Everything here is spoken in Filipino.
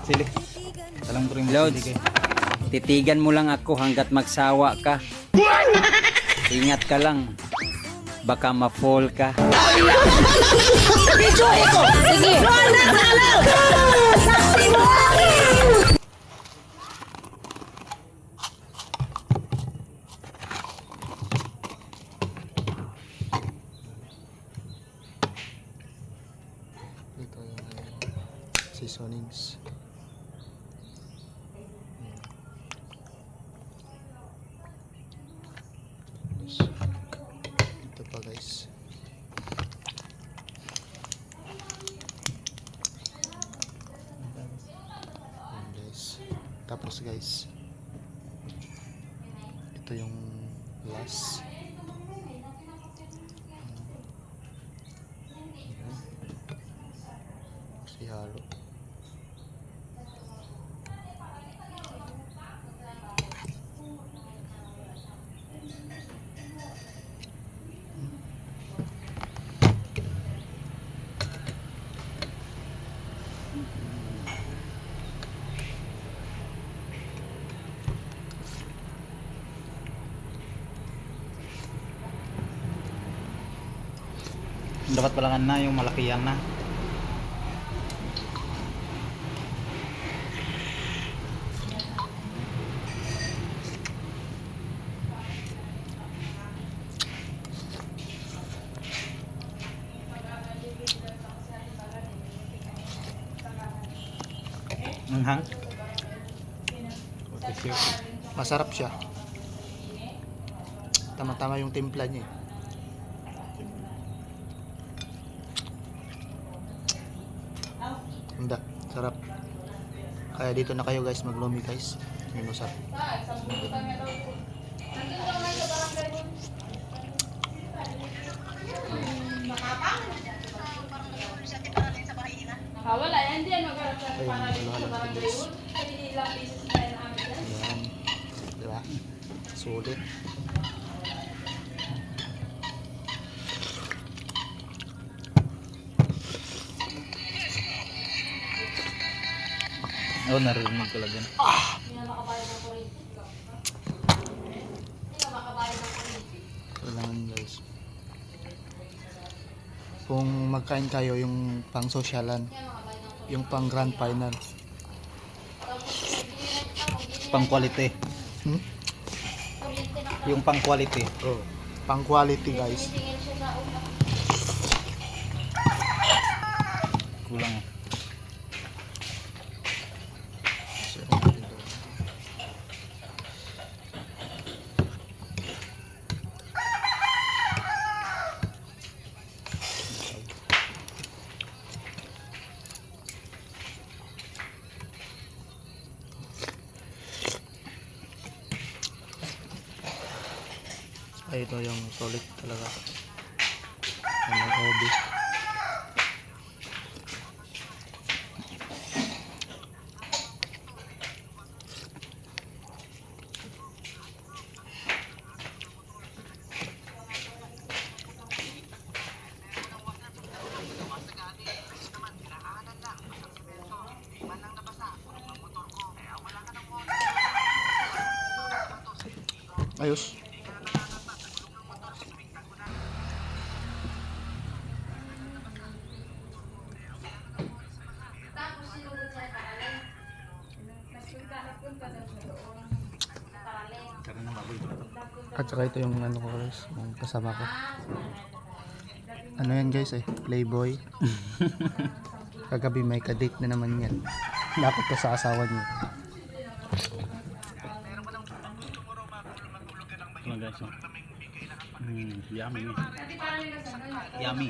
Sili. Talang bring Lods, titigan mo lang ako hanggat magsawa ka. Ingat ka lang. Baka ma-fall ka. Sige. Ito yung seasonings. Ito pa guys. Ayan guys. Tapos guys, ito yung last. Si halo. Dapat palangan na yung malakihan na. Hang. Okay, sure. Masarap siya. Tama-tama yung timpla niya. Hindi, sarap. Kaya dito na kayo guys, maglumi guys. Yung masarap. Wala yan din magharap sa Ayun, para dito sa halo-halo barangay guys. hall. Kasi ilang beses tayo namin yan. Ayan. Diba? Sulit. Oh, narinig ko lang yan. Hindi na makabayad ng kuryente. Hindi na makabayad ng kuryente. Kailangan guys. Kung magkain kayo yung pang sosyalan, yung pang grand final. Pang quality. Hmm? Yung pang quality. Oh. Pang quality guys. Tingin siya sa una. Kulang. So, ay, ito yung solid talaga. Yung OB. Ayos. Tapos sinugod siya paralel. Nagpunta daw siya doon. Paralel. Karena na baboy ko na to. At saka ito yung ano ko guys, yung kasama ko. Ano yan guys eh, Playboy. Kagabi may kadate na naman yan. Dapat to sa asawa niya. Ito na guys. Yummy. Yummy.